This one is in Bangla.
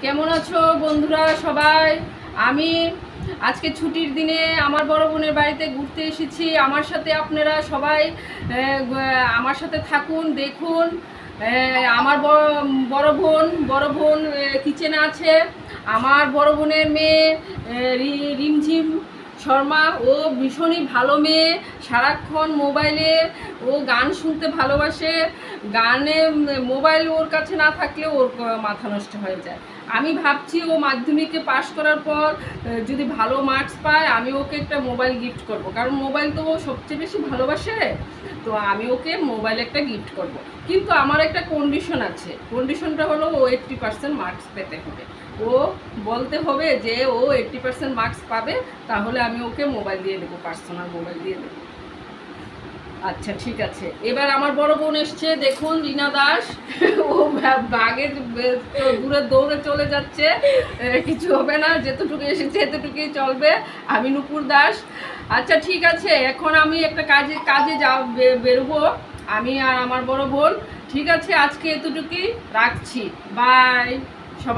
কেমন আছো বন্ধুরা সবাই? আমি আজকে ছুটির দিনে আমার বড় বোনের বাড়িতে ঘুরতে এসেছি। আমার সাথে আপনারা সবাই আমার সাথে থাকুন, দেখুন। আমার বড় বোন কিচেনে আছে। আমার বড় বোনের মেয়ে রিমঝিম শর্মা, ও ভীষণই ভালো মেয়ে। সারাক্ষণ মোবাইলে ও গান শুনতে ভালোবাসে। গানে মোবাইল ওর কাছে না থাকলে ওর মাথা নষ্ট হয়ে যায়। আমি ভাবছি ও মাধ্যমিকে পাশ করার পর যদি ভালো মার্কস পায় আমি ওকে একটা মোবাইল গিফট করব, কারণ মোবাইল তো ও সবচেয়ে বেশি ভালোবাসে। তো আমি ওকে মোবাইল একটা গিফট করব, কিন্তু আমার একটা কন্ডিশন আছে। কন্ডিশনটা হলো ও 80% মার্কস পেতে হবে। ও বলতে হবে যে ও 80% মার্কস পাবে, তাহলে আমি ওকে মোবাইল দিয়ে দেবো, পার্সোনাল মোবাইল দিয়ে দেবো। আচ্ছা ঠিক আছে, এবার আমার বড় বোন এসছে, দেখুন রিনা দাস। ও বাগে দূরে দৌড়ে চলে যাচ্ছে। কিছু হবে না, যেতটুকু এসেছে এতটুকুই চলবে। আমি নুপুর দাস। আচ্ছা ঠিক আছে, এখন আমি একটা কাজে বেরোবো, আমি আর আমার বড় বোন। ঠিক আছে, আজকে এতটুকুই রাখছি। বাই।